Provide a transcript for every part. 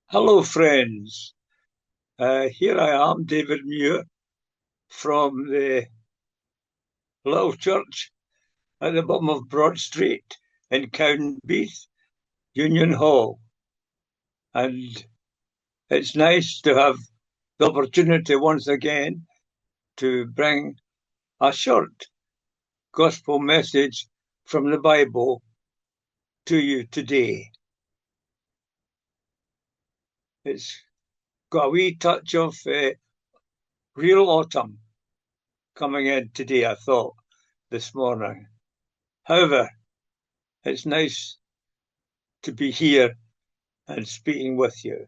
Hello, friends. Here I am, David Muir, from the little church at the bottom of Broad Street in Cowdenbeath, Union Hall. And it's nice to have the opportunity once again to bring a short gospel message from the Bible to you today. It's got a wee touch of real autumn coming in today, I thought, this morning. However, it's nice to be here and speaking with you.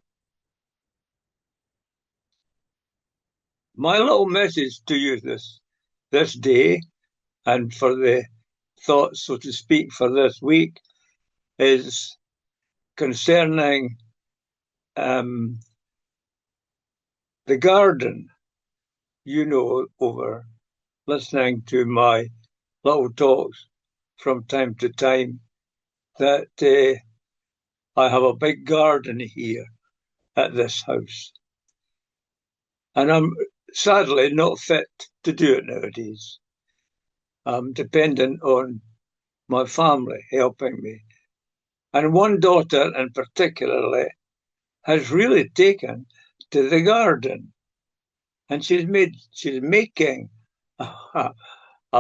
My little message to you this day and for the thoughts, so to speak, for this week is concerning the garden. You know, over listening to my little talks from time to time, that I have a big garden here at this house. And I'm sadly not fit to do it nowadays. I'm dependent on my family helping me. And one daughter in particularly has really taken to the garden. And she's making a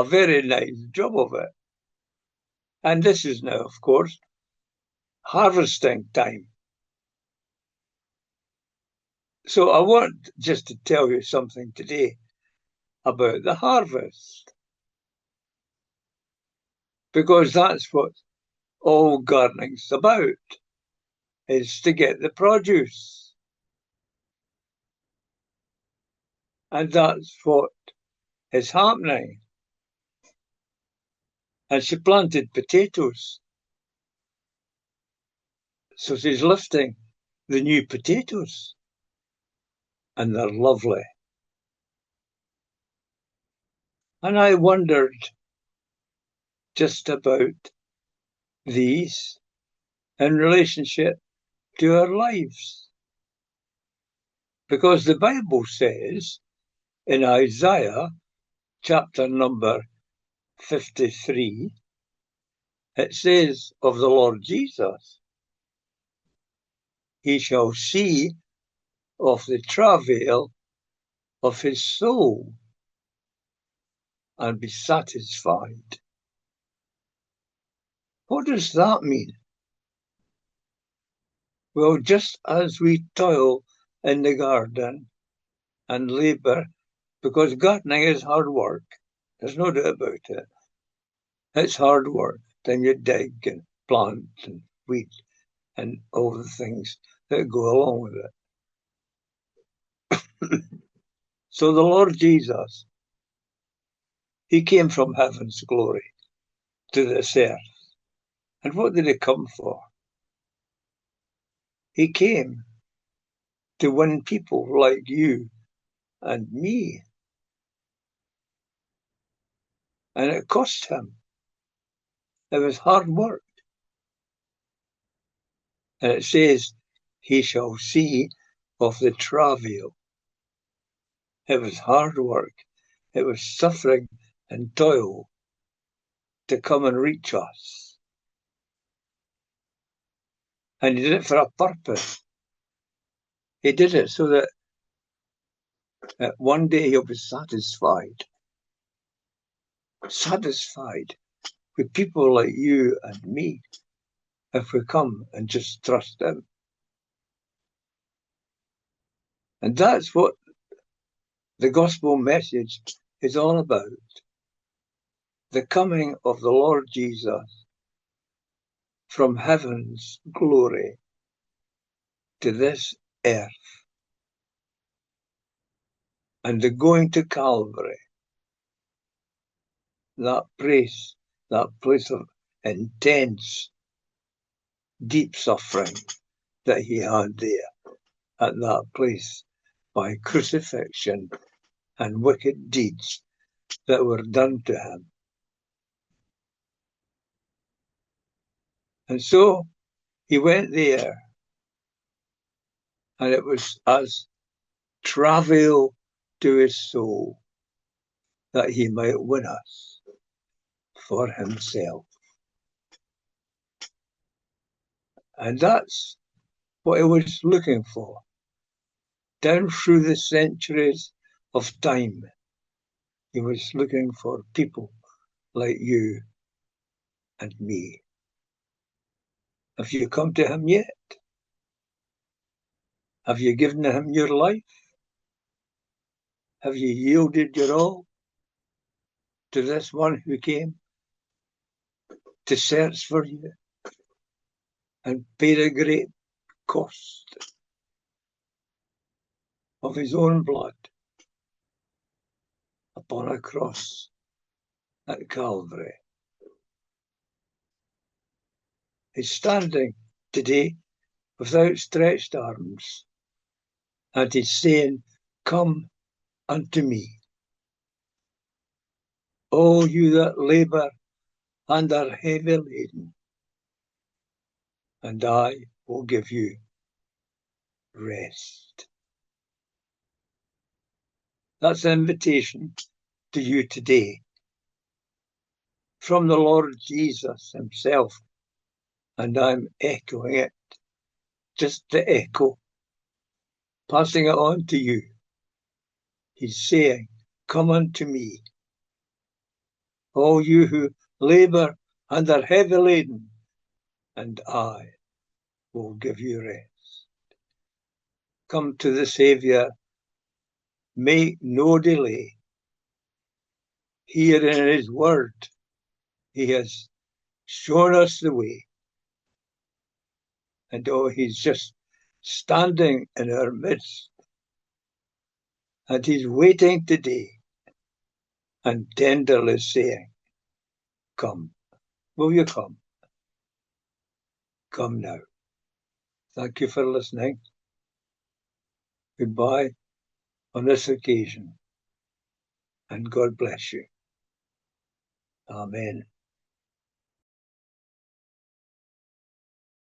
very nice job of it. And this is now, of course, harvesting time. So I want just to tell you something today about the harvest, because that's what all gardening's about, is to get the produce. And that's what is happening. And she planted potatoes. So she's lifting the new potatoes. And they're lovely. And I wondered just about these in relationship to our lives. Because the Bible says in Isaiah chapter number 53, it says of the Lord Jesus, he shall see of the travail of his soul and be satisfied. What does that mean? Well, just as we toil in the garden and labour, because gardening is hard work, there's no doubt about it. It's hard work. Then you dig and plant and weed and all the things that go along with it. So the Lord Jesus, he came from heaven's glory to this earth. And what did he come for? He came to win people like you and me. And it cost him. It was hard work. And it says, he shall see of the travail. It was hard work. It was suffering and toil to come and reach us. And he did it for a purpose. He did it so that one day he'll be satisfied. Satisfied with people like you and me if we come and just trust him. And that's what the gospel message is all about. The coming of the Lord Jesus from heaven's glory to this earth, and the going to Calvary, that place of intense, deep suffering that he had there at that place by crucifixion and wicked deeds that were done to him. And so he went there and it was as travail to his soul that he might win us for himself. And that's what he was looking for. Down through the centuries of time, he was looking for people like you and me. Have you come to him yet? Have you given him your life? Have you yielded your all to this one who came to search for you and paid a great cost of his own blood upon a cross at Calvary? He's standing today with outstretched arms, and he's saying, "Come unto me, all you that labour and are heavy laden, and I will give you rest." That's an invitation to you today from the Lord Jesus himself, and I'm echoing it, just to echo, passing it on to you. He's saying, "Come unto me, all you who labour and are heavy laden, and I will give you rest." Come to the Saviour, make no delay. Here in his word, he has shown us the way. And he's just standing in our midst. And he's waiting today and tenderly saying, "Come, will you come? Come now." Thank you for listening. Goodbye on this occasion, and God bless you. Amen.